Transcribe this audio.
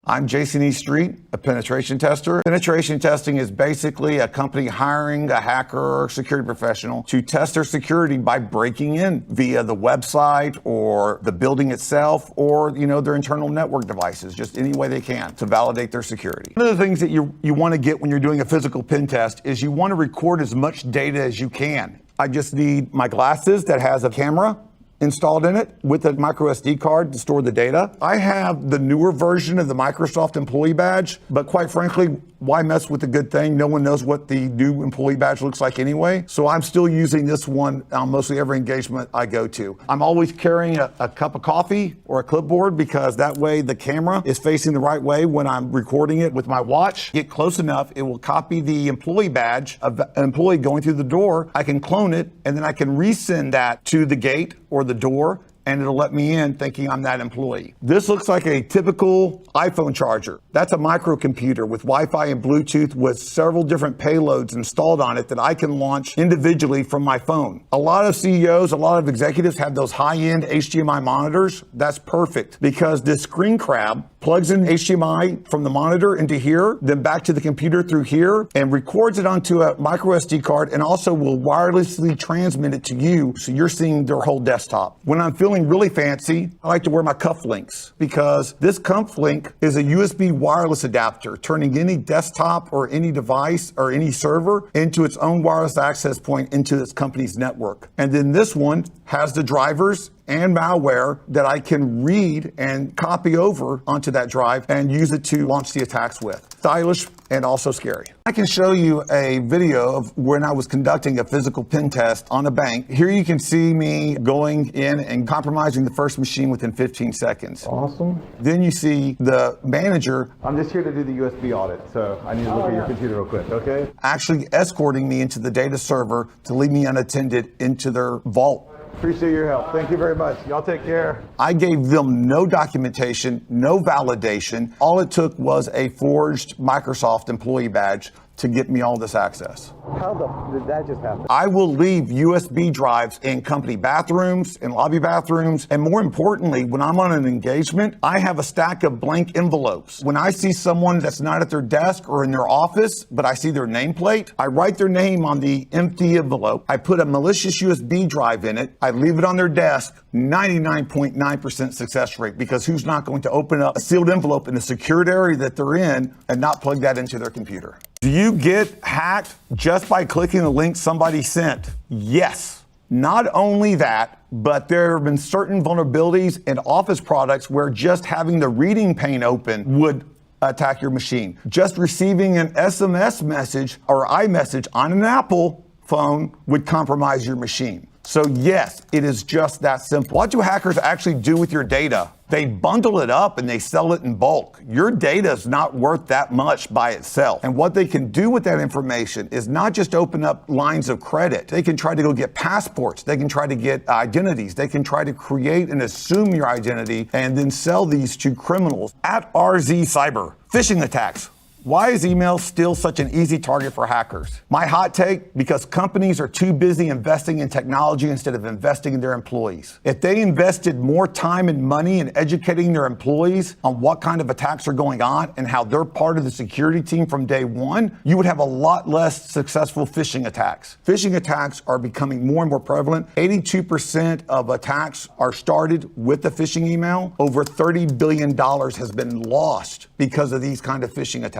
I'm Jayson E, a penetration tester. Penetration testing is basically a company hiring a hacker or security professional to test their security by breaking in via the website or the building itself or, their internal network devices, just any way they can to validate their security. One of the things that you want to get when you're doing a physical pen test is you want to record as much data as you can. I just need my glasses that has a camera installed in it with a micro SD card to store the data. I have the newer version of the Microsoft employee badge, but quite frankly, why mess with the good thing? No one knows what the new employee badge looks like anyway. So I'm still using this one on mostly every engagement I go to. I'm always carrying a cup of coffee or a clipboard because that way the camera is facing the right way when I'm recording it with my watch. Get close enough, it will copy the employee badge of an employee going through the door. I can clone it and then I can resend that to the gate or the door, and it'll let me in thinking I'm that employee. This looks like a typical iPhone charger. That's a microcomputer with Wi-Fi and Bluetooth with several different payloads installed on it that I can launch individually from my phone. A lot of CEOs, a lot of executives have those high-end HDMI monitors. That's perfect because this screen crab plugs in HDMI from the monitor into here, then back to the computer through here, and records it onto a micro SD card and also will wirelessly transmit it to you so you're seeing their whole desktop. When I'm feeling really fancy, I like to wear my cufflinks because this cufflink is a USB wireless adapter, turning any desktop or any device or any server into its own wireless access point into its company's network. And then this one has the drivers and malware that I can read and copy over onto that drive and use it to launch the attacks with. Stylish and also scary. I can show you a video of when I was conducting a physical pen test on a bank. Here you can see me going in and compromising the first machine within 15 seconds. Awesome. Then you see the manager. I'm just here to do the USB audit, so I need to look at your computer real quick, okay? Actually escorting me into the data server to leave me unattended into their vault. Appreciate your help. Thank you very much. Y'all take care. I gave them no documentation, no validation. All it took was a forged Microsoft employee badge to get me all this access. How did that just happen? I will leave USB drives in company bathrooms, in lobby bathrooms, and more importantly, when I'm on an engagement, I have a stack of blank envelopes. When I see someone that's not at their desk or in their office, but I see their nameplate, I write their name on the empty envelope. I put a malicious USB drive in it. I leave it on their desk, 99.9% success rate, because who's not going to open up a sealed envelope in the secured area that they're in and not plug that into their computer? Do you get hacked just by clicking the link somebody sent? Yes. Not only that, but there have been certain vulnerabilities in Office products where just having the reading pane open would attack your machine. Just receiving an SMS message or iMessage on an Apple phone would compromise your machine. So yes, it is just that simple. What do hackers actually do with your data? They bundle it up and they sell it in bulk. Your data is not worth that much by itself. And what they can do with that information is not just open up lines of credit. They can try to go get passports. They can try to get identities. They can try to create and assume your identity and then sell these to criminals. At RZ Cyber, phishing attacks. Why is email still such an easy target for hackers? My hot take, because companies are too busy investing in technology instead of investing in their employees. If they invested more time and money in educating their employees on what kind of attacks are going on and how they're part of the security team from day one, you would have a lot less successful phishing attacks. Phishing attacks are becoming more and more prevalent. 82% of attacks are started with a phishing email. Over $30 billion has been lost because of these kind of phishing attacks.